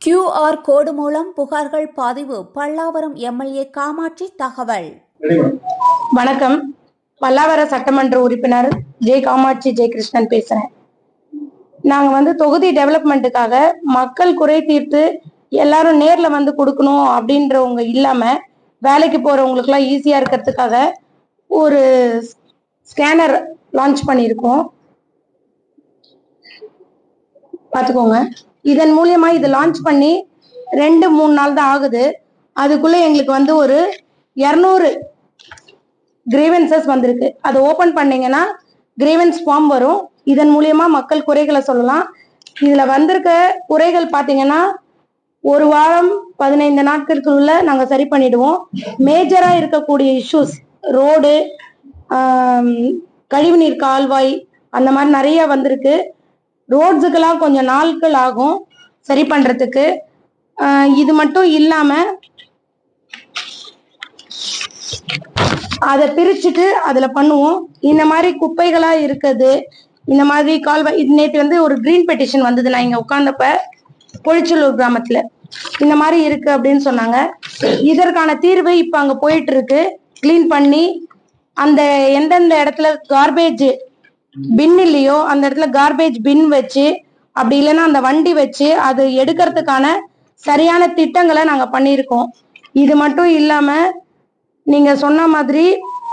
QR கோடு மூலம் புகார்கள் பதிவு. பல்லாவரம் எம்எல்ஏ காமாட்சி தகவல். வணக்கம். பல்லாவரம் சட்டமன்ற உறுப்பினர் காமாட்சி ஜெயகிருஷ்ணன் பேசுறேன். நாங்க தொகுதி டெவலப்மெண்ட்டுக்காக மக்கள் குறை தீர்த்து எல்லாரும் நேர்ல கொடுக்கணும் அப்படின்றவங்க இல்லாம வேலைக்கு போறவங்களுக்கு எல்லாம் ஈஸியா இருக்கிறதுக்காக ஒரு ஸ்கேனர் லான்ச் பண்ணியிருக்கோம். பாத்துக்கோங்க. இதன் மூலியமா இது லான்ச் பண்ணி 2-3 நாள் தான் ஆகுது. அதுக்குள்ள எங்களுக்கு ஒரு 200 கிரீவன்சஸ் வந்திருக்கு. அதை ஓபன் பண்ணீங்கன்னா கிரீவன்ஸ் ஃபார்ம் வரும். இதன் மூலியமா மக்கள் குறைகளை சொல்லலாம். இதுல வந்திருக்க குறைகள் பாத்தீங்கன்னா 1 வாரம் 15 நாட்களுக்குள்ள நாங்க சரி பண்ணிடுவோம். மேஜரா இருக்கக்கூடிய இஷ்யூஸ் ரோடு, கழிவுநீர் கால்வாய், அந்த மாதிரி நிறைய வந்திருக்கு. ரோட்ஸுக்கெல்லாம் கொஞ்சம் நாட்கள் ஆகும் சரி பண்றதுக்கு. இது மட்டும் இல்லாம அதை பிரிச்சுட்டு அதுல பண்ணுவோம். இந்த மாதிரி குப்பைகளா இருக்குது, இந்த மாதிரி கால்வாய். நேற்று ஒரு கிரீன் பெட்டிஷன் வந்தது. நான் இங்க உட்கார்ந்தப்ப பொழிச்சலூர் கிராமத்துல இந்த மாதிரி இருக்கு அப்படின்னு சொன்னாங்க. இதற்கான தீர்வு இப்ப அங்க போயிட்டு இருக்கு. கிளீன் பண்ணி அந்த எந்தெந்த இடத்துல கார்பேஜ் பின் இல்லையோ அந்த இடத்துல கார்பேஜ் பின் வச்சு, அப்படி இல்லைன்னா அந்த வண்டி வச்சு அது எடுக்கிறதுக்கான சரியான திட்டங்களை நாங்க பண்ணியிருக்கோம். இது மட்டும் இல்லாம நீங்க சொன்ன மாதிரி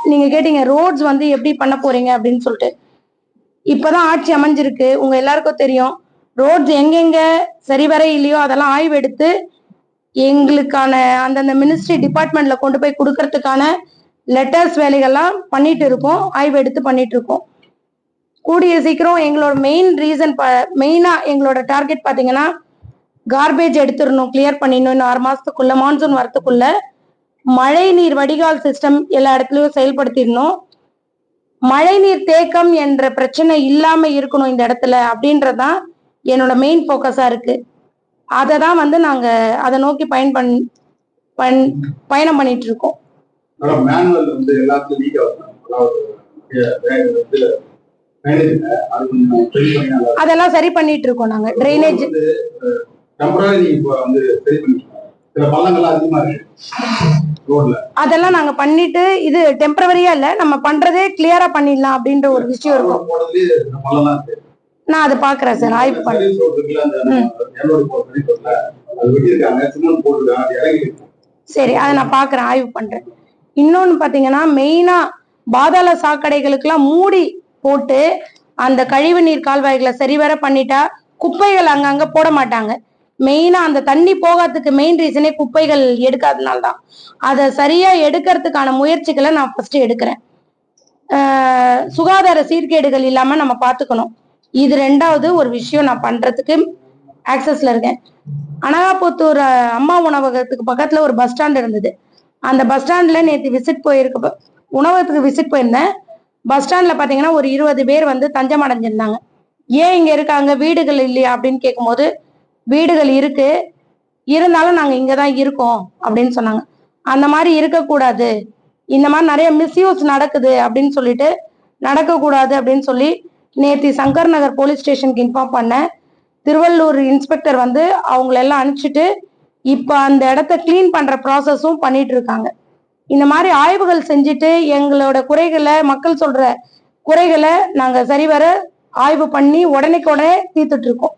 நீங்க கேட்டீங்க ரோட்ஸ் எப்படி பண்ண போறீங்க அப்படின்னு சொல்லிட்டு. இப்பதான் ஆட்சி அமைஞ்சிருக்கு, உங்க எல்லாருக்கும் தெரியும். ரோட்ஸ் எங்கெங்க சரிவர இல்லையோ அதெல்லாம் ஆய்வு எடுத்து எங்களுக்கான அந்தந்த மினிஸ்ட்ரி டிபார்ட்மெண்ட்ல கொண்டு போய் கொடுக்கறதுக்கான லெட்டர்ஸ் வேலைகள்லாம் பண்ணிட்டு இருக்கோம். ஆய்வு எடுத்து பண்ணிட்டு இருக்கோம். கூடிய சீக்கிரம் எங்களோட மெயினா எங்களோட டார்கெட் பாத்தீங்கன்னா கார்பேஜ் எடுத்துடணும், கிளியர் பண்ணிடணும். இன்னும் 6 மாசத்துக்குள்ள மான்சூன் வரத்துக்குள்ள மழை நீர் வடிகால் சிஸ்டம் எல்லா இடத்துலயும் செயல்படுத்திடணும். மழை நீர் தேக்கம் என்ற பிரச்சனை இல்லாம இருக்கணும் இந்த இடத்துல அப்படின்றதான் என்னோட மெயின் போக்கஸா இருக்கு. அதை தான் நாங்க அதை நோக்கி பயணம் பண்ணிட்டு இருக்கோம். அதெல்லாம் சரி பண்ணிட்டு இருக்கோம். நாங்க ட்ரைனேஜ் அதெல்லாம் நாங்க பண்ணிட்டு, இது டெம்பரவரியா இல்ல, நம்ம பண்றதே கிளியரா பண்ணிடலாம் அப்படின்ற ஒரு விஷயம் இருக்கும். நான் அதை பாக்குறேன் சார், ஆய்வு பண்றேன். சரி, அதை நான் பாக்குறேன், ஆய்வு பண்றேன். இன்னொன்னு பாத்தீங்கன்னா மெயினா பாதாள சாக்கடைகளுக்கு எல்லாம் மூடி போட்டு அந்த கழிவு நீர் கால்வாய்களை சரிவர பண்ணிட்டா குப்பைகள் அங்கங்க போட மாட்டாங்க. மெயினா அந்த தண்ணி போகாததுக்கு மெயின் ரீசனே குப்பைகள் எடுக்காதனால்தான். அதை சரியா எடுக்கிறதுக்கான முயற்சிகளை நான் ஃபர்ஸ்ட் எடுக்கிறேன். சுகாதார சீர்கேடுகள் இல்லாம நம்ம பாத்துக்கணும். இது 2வது ஒரு விஷயம் நான் பண்றதுக்கு ஆக்சஸ்ல இருக்கேன். அனகாபுத்தூர் அம்மா உணவகத்துக்கு பக்கத்துல ஒரு பஸ் ஸ்டாண்ட் இருந்தது. அந்த பஸ் ஸ்டாண்ட்ல நேற்று உணவகத்துக்கு விசிட் போயிருந்தேன். பஸ் ஸ்டாண்ட்ல பாத்தீங்கன்னா ஒரு 20 பேர் தஞ்சம் அடைஞ்சிருந்தாங்க. ஏன் இங்க இருக்காங்க, வீடுகள் இல்லையா அப்படின்னு கேட்கும்போது, வீடுகள் இருக்கு, இருந்தாலும் நாங்க இங்கதான் இருக்கோம் அப்படின்னு சொன்னாங்க. அந்த மாதிரி இருக்கக்கூடாது, இந்த மாதிரி நிறைய மிஸ்யூஸ் நடக்குது அப்படின்னு சொல்லிட்டு நடக்கக்கூடாது அப்படின்னு சொல்லி நேற்று சங்கர் நகர் போலீஸ் ஸ்டேஷனுக்கு இன்ஃபார்ம் பண்ண. திருவள்ளூர் இன்ஸ்பெக்டர் அவங்களெல்லாம் அனுப்பிச்சிட்டு இப்ப அந்த இடத்த கிளீன் பண்ற ப்ராசஸும் பண்ணிட்டு இருக்காங்க. இந்த மாதிரி ஆய்வுகள் செஞ்சுட்டு எங்களோட குறைகளை, மக்கள் சொல்ற குறைகளை நாங்க சரிவர ஆய்வு பண்ணி உடனே தீர்த்துட்டு இருக்கோம்.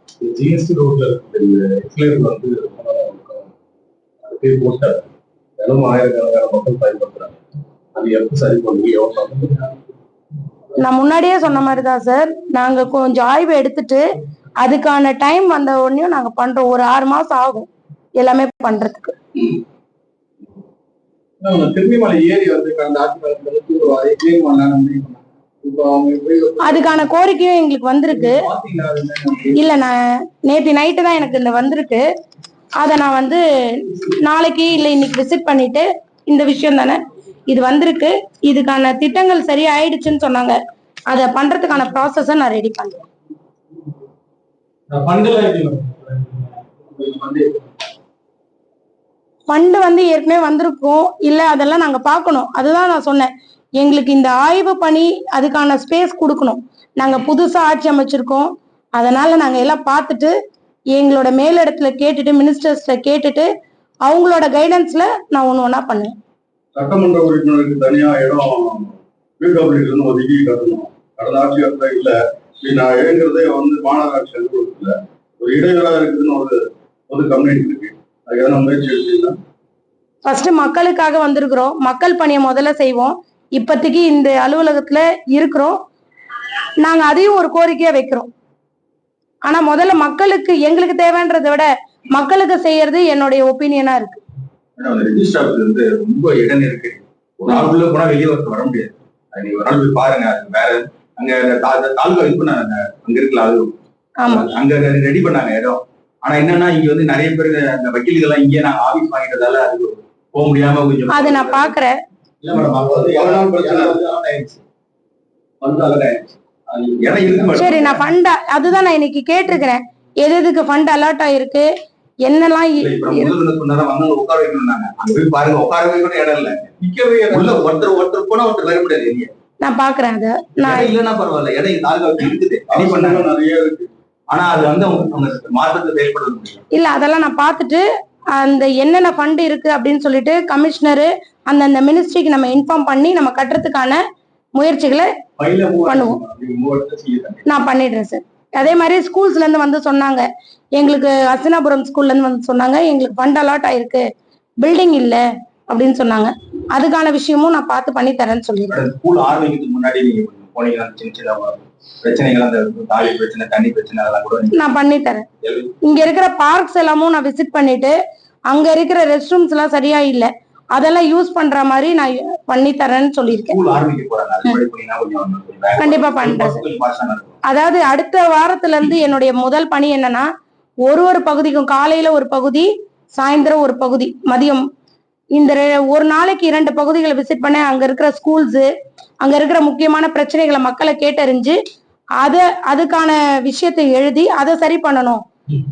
நான் முன்னாடியே சொன்ன மாதிரிதான் சார், நாங்க கொஞ்சம் ஆய்வு எடுத்துட்டு அதுக்கான டைம் வந்த உடனே நாங்க பண்றோம். ஒரு 6 மாசம் ஆகும் எல்லாமே பண்றதுக்கு. அதுக்கான கோரிக்கையும் எங்களுக்கு வந்திருக்கு. இல்ல, நான் நேற்று நைட்டு தான் எனக்கு இந்த வந்திருக்கு. அதை நான் நாளைக்கு இல்ல இன்னைக்கு விசிட் பண்ணிட்டு, இந்த விஷயம் தானே இது வந்திருக்கு, இதுக்கான திட்டங்கள் சரியா ஆயிடுச்சுன்னு சொன்னாங்க. அதை பண்றதுக்கான ப்ராசஸ நான் ரெடி பண்றேன். ஃபண்டு ஏற்கனவே வந்திருக்கும் இல்ல, அதெல்லாம் நாங்க பார்க்கணும். அதுதான் நான் சொன்னேன், எங்களுக்கு இந்த ஆய்வு பணி அதுக்கான ஸ்பேஸ் கொடுக்கணும். நாங்க புதுசா ஆட்சி அமைச்சிருக்கோம், அதனால நாங்க எல்லாம் பார்த்துட்டு எங்களோட மேலிடத்துல கேட்டுட்டு மினிஸ்டர்ஸ்ல கேட்டுட்டு அவங்களோட கைடன்ஸ்ல நான் ஒண்ணா பண்ணுவேன். சட்டமன்ற உறுப்பினருக்கு தனியா இடம் பிடபிள்யூ ஒதுக்கி கட்டணும். கடந்த ஆட்சியாளர் இல்ல நான் எழுங்கிறதே மாநகராட்சி அலுவலகத்துல ஒரு இடைவெளா இருக்குதுன்னு ஒரு கம்ப்ளைண்ட் இருக்கு. அதுக்கு எதனா முயற்சி எடுத்தீங்கன்னா? ஃபர்ஸ்ட் மக்களுக்காக வந்திருக்கிறோம், மக்கள் பணியை முதல்ல செய்வோம். இப்போதைக்கு இந்த அலுவலகத்துல இருக்கிறோம், நாங்க அதையும் ஒரு கோரிக்கையா வைக்கிறோம். ஆனா முதல்ல மக்களுக்கு எங்களுக்கு தேவைன்றதை விட மக்களுக்கு செய்யறது என்னுடைய ஒப்பீனியனா இருக்கு. ரொம்ப இடம் இருக்கு, ஒரு நாள் உள்ள போனா வெளியே வர முடியாது. நீங்க ஒரு நாள் போய் பாருங்க. வேற அங்க தாலுகா இது பண்ணாங்க, அங்க இருக்கலாம், அங்க ரெடி பண்ணாங்க இடம். ஆனா என்னன்னா இங்க நிறைய பேர் அந்த வக்கீல்கள் இங்கே நாங்க ஆபீஸ் வாங்கிட்டதால அது போக முடியாம கொஞ்சம் அதை நான் பாக்குறேன். சரி, நான் ஃபண்ட் அதுதான் நான் இன்னைக்கு கேட்டிருக்கிறேன். எதுக்கு ஃபண்ட் அலாட் ஆயிருக்கு, என்னெல்லாம் உட்கார வைக்கணும் பாருங்க. உட்காரவே கூட இடம் இல்ல, நிக்கவே ஒருத்தர் போனா ஒருத்தர் வர முடியாது. நான் பாக்குறேன். அது நான் இல்லன்னா பரவாயில்ல, இடம் இருக்குது, நிறைய இருக்கு. ஆனா அது மாற்றத்தை செயல்பட முடியும் இல்ல. அதெல்லாம் நான் பார்த்துட்டு அந்த என்னென்ன ஃபண்ட் இருக்கு அப்படின்னு சொல்லிட்டு கமிஷனரு அந்தந்த மினிஸ்ட்ரிக்கு நம்ம இன்ஃபார்ம் பண்ணி நம்ம கட்டுறதுக்கான முயற்சிகளை பண்ணுவோம். நான் பண்ணிடுறேன் சார். அதே மாதிரி ஸ்கூல்ஸ்ல இருந்து சொன்னாங்க, எங்களுக்கு அசினாபுரம் ஸ்கூல்ல இருந்து சொன்னாங்க, எங்களுக்கு ஃபண்ட் அலாட் ஆயிருக்கு, பில்டிங் இல்ல அப்படின்னு சொன்னாங்க. அதுக்கான விஷயமும் நான் பார்த்து பண்ணி தரேன்னு சொல்லிடுறேன். ஸ்கூல் ஆரம்பிக்கிறதுக்கு முன்னாடி நீங்க போனீங்கன்னா சின்ன சின்ன பிரச்சனைகள், அந்த தாலி பிரச்சனை, தண்ணி பிரச்சனை, அதெல்லாம் கூட நான் பண்ணி தரேன். இங்க இருக்கிற பார்க்ஸ் எல்லாமும் நான் விசிட் பண்ணிட்டு அங்க இருக்கிற ரெஸ்ட் ரூம்ஸ் எல்லாம் சரியா இல்ல, அதெல்லாம் யூஸ் பண்ற மாதிரி நான் பண்ணி தரேன்னு சொல்லியிருக்கேன். கண்டிப்பா பண்றேன். அதாவது அடுத்த வாரத்துல இருந்து என்னுடைய முதல் பணி என்னன்னா, ஒரு பகுதிக்கும் காலையில ஒரு பகுதி, சாயந்தரம் ஒரு பகுதி, மதியம், இந்த ஒரு நாளைக்கு 2 பகுதிகளை விசிட் பண்ண அங்க இருக்கிற ஸ்கூல்ஸ், அங்க இருக்கிற முக்கியமான பிரச்சனைகளை மக்களை கேட்டறிஞ்சு அதுக்கான விஷயத்தை எழுதி அதை சரி பண்ணணும்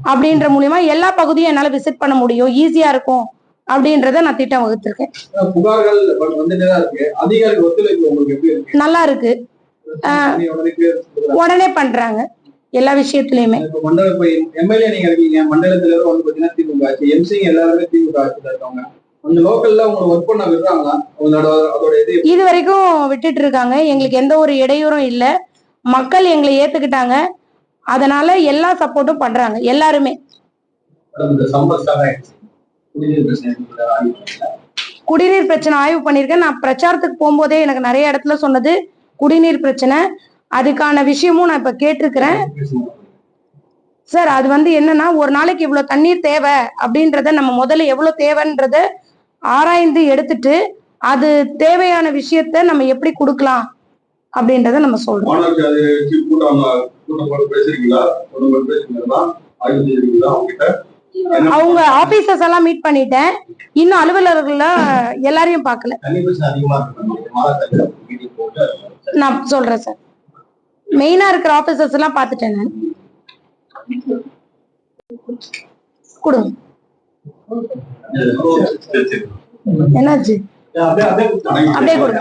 அப்படின்ற மூலியமா எல்லா பகுதியும் என்னால விசிட் பண்ண முடியும், ஈஸியா இருக்கும் அப்படின்றத நான் திட்டம் வகுத்திருக்கேன். புகார்கள் வந்துட்டுதான் இருக்கு, அதிகாரிகள் ஒத்துழைப்பு உங்களுக்கு எப்படி இருக்கு? நல்லா இருக்கு, உடனே பண்றாங்க எல்லா விஷயத்திலயுமே. எம்எல்ஏ நீங்க இருக்கீங்க, மண்டலத்துல பாத்தீங்கன்னா திமுக ஆட்சி, எம்சி எல்லாருமே திமுக ஆட்சியில இருக்காங்க. அந்த லோக்கல்ல உங்களை ஒர்க் பண்ண விடுறாங்களா? அதோட இது வரைக்கும் விட்டுட்டு இருக்காங்க. எங்களுக்கு எந்த ஒரு இடையூறும் இல்ல, மக்கள் எங்களை ஏத்துக்கிட்டாங்க, அதனால எல்லா சப்போர்ட்டும் பண்றாங்க எல்லாருமே. குடிநீர் பிரச்சனை ஆய்வு பண்ணிருக்கேன். நான் பிரச்சாரத்துக்கு போகும்போதே எனக்கு நிறைய இடத்துல சொன்னது குடிநீர் பிரச்சனை. அதுக்கான விஷயமும் நான் இப்ப கேட்டிருக்கிறேன் சார். அது என்னன்னா, ஒரு நாளைக்கு இவ்வளவு தண்ணீர் தேவை அப்படின்றத நம்ம முதல்ல எவ்வளவு தேவைன்றத ஆராய்ந்து எடுத்துட்டு அது தேவையான விஷயத்த நம்ம எப்படி கொடுக்கலாம் அப்படின்றத நம்ம சொல்றோம். அவங்க ஆபீசர்ஸ் எல்லாம் மீட் பண்ணிட்டேன், இன்னும் அலுவலர்கள்ல எல்லாரையும் பார்க்கல. நான் சொல்றேன் சார், மெயினா இருக்கிற ஆபீசர்ஸ் எல்லாம் பார்த்துட்டேன் நான். கொடுங்க. என்னாச்சு? அப்படியே கொடுங்க.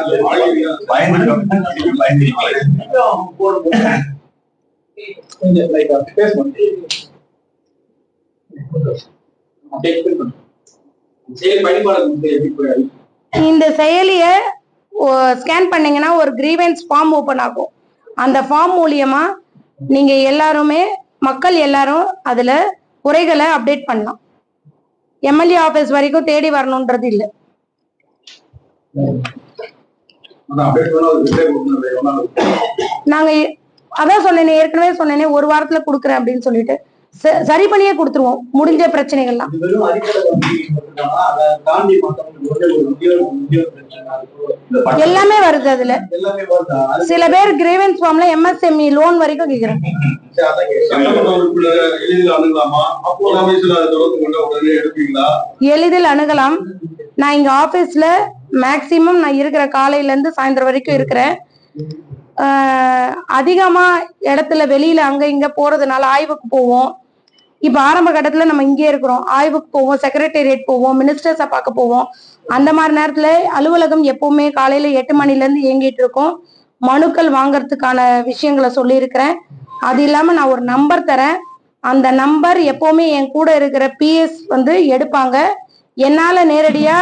இந்த செயலிய ஸ்கேன் பண்ணீங்கன்னா ஒரு கிரீவன்ஸ் ஃபார்ம் ஓபன் ஆகும். அந்த ஃபார்ம் மூலியமா நீங்க எல்லாருமே, மக்கள் எல்லாரும் அதுல குறைகளை அப்டேட் பண்ணலாம். எம்எல்ஏ ஆபீஸ் வரைக்கும் தேடி வரணும்ன்றது இல்ல. நாங்க அதான் சொன்னேனே, ஏற்கனவே சொன்னேனே, ஒரு வாரத்துல குடுக்குறேன் அப்படின்னு சொல்லிட்டு சரி பண்ணியே கொடுத்துருவோம் முடிஞ்ச பிரச்சனைகள்லாம். எல்லாமே வருது அதுல. சில பேர் கிரீவன்ஸ் ஃபார்ம்ல எம்எஸ்எம்இ லோன் வரைக்கும் கேக்குறாங்க. எளிதில் அணுகலாம். நான் இங்க ஆபீஸ்ல மேக்சிமம் நான் இருக்கிற காலையில இருந்து சாயந்தரம் வரைக்கும் இருக்கிறேன். அதிகமா இடத்துல வெளியில அங்க இங்க போறதுனால ஆய்வுக்கு போவோம். இப்ப ஆரம்ப கட்டத்துல நம்ம இங்கே இருக்கிறோம், ஆய்வுக்கு போவோம், செக்ரட்டேரியட் போவோம், மினிஸ்டர்ஸை பார்க்க போவோம். அந்த மாதிரி நேரத்துல அலுவலகம் எப்பவுமே காலையில 8 மணில இருந்து இயங்கிட்டு இருக்கோம். மனுக்கள் வாங்கறதுக்கான விஷயங்களை சொல்லி இருக்கிறேன். அது இல்லாம நான் ஒரு நம்பர் தரேன், அந்த நம்பர் எப்பவுமே என் கூட இருக்கிற பிஎஸ் வந்து எடுப்பாங்க. என்னால நேரடியா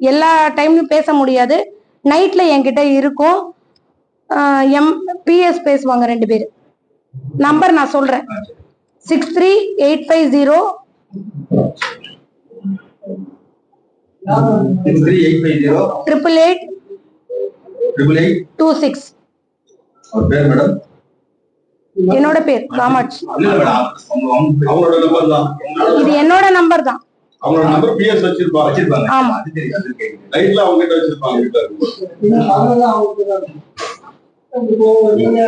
எல்லா டைம்லயும் பேச முடியாது, நைட்ல என்கிட்ட இருக்கும். பிஎஸ் பேசுவாங்க 2 பேர். நம்பர் நான் சொல்றேன், 63850888 26. பேர் மேடம்? என்னோட பேர் காமாட்சி. அவங்களோட நம்பர் தான் இது என்னோட நம்பர் தான். அவங்களோட நம்பர் பிஎஸ் வச்சிருப்பாங்க. ஆமா. அது தெரியும், அது கேக்குது. லைட்ல அவங்க கிட்ட வச்சிருப்பாங்க. நீங்க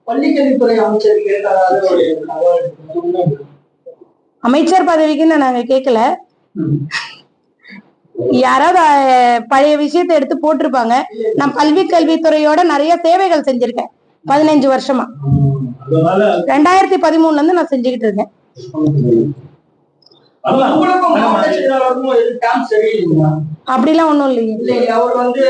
பள்ளிக்கல்வித்துறை அமைச்சர் அமைச்சர் பதவிக்குன்னு நாங்க கேட்கல. யாராவது பழைய விஷயத்தை எடுத்து போட்டிருப்பாங்க. நான் கல்வித்துறையோட நிறைய சேவைகள் செஞ்சிருக்கேன் 15 வருஷமா. 2013 இருந்து நான் செஞ்சுக்கிட்டு இருக்கேன். அப்படிலாம் ஒண்ணும் இல்லையே. அவர் வந்து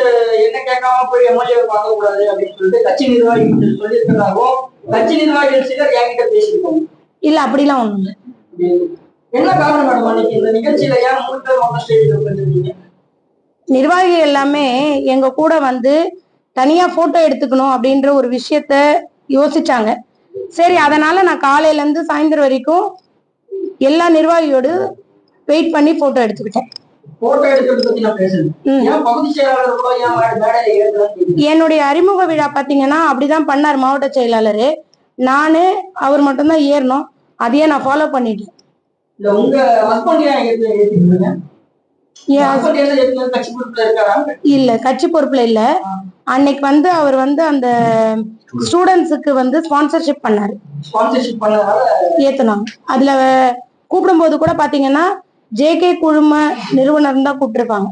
என்ன கேட்காம போய் எம்எல்ஏ பார்க்க கூடாது அப்படின்னு சொல்லிட்டு கட்சி நிர்வாகிகள் சொல்லியிருக்கிறதாகவும் கட்சி நிர்வாகிகள் சிலர் என்கிட்ட பேசியிருக்காங்க. இல்ல அப்படிலாம் ஒண்ணும் இல்லை. என்ன காரணம் மேடம் அன்னைக்கு இந்த நிகழ்ச்சியில ஏன் 3 பேர் மொத்தம் ஸ்டேஜ்ல உட்கார்ந்திருக்கீங்க? நிர்வாகி எல்லாமே எங்க கூட வந்து தனியா போட்டோ எடுத்துக்கணும் அப்படின்ற ஒரு விஷயத்த யோசிச்சாங்க. சரி, அதனால நான் காலையில இருந்து சாயந்தரம் வரைக்கும் எல்லா நிர்வாகியோடு வெயிட் பண்ணி போட்டோ எடுத்துக்கிட்டேன். போட்டோ எடுக்கிறது பத்தி நான் பேசுறேன். ஏன் பகுதி செயலாளர் கூட ஏன் மேடையில ஏறுறாங்க? என்னுடைய அறிமுக விழா பாத்தீங்கன்னா அப்படிதான் பண்ணார் மாவட்ட செயலாளரு. நானு அவர் மட்டும்தான் ஏறணும். அதையே நான் ஃபாலோ பண்ணிட்டேன். இல்ல உங்க ஹஸ்பண்ட் ஏன் ஏத்துறீங்க? கட்சி பொறுப்புல இருக்காரா? இல்ல, கட்சி பொறுப்புல இல்ல. அன்னைக்கு வந்து அவர் வந்து அந்த ஸ்டூடெண்ட்ஸுக்கு வந்து ஸ்பான்சர்ஷிப் பண்ணாரு. ஸ்பான்சர்ஷிப் பண்ணதால ஏத்துனாங்க. அதுல கூப்பிடும் போது கூட பாத்தீங்கன்னா JK குழும நிறுவனர் தான் கூப்பிட்டுருப்பாங்க.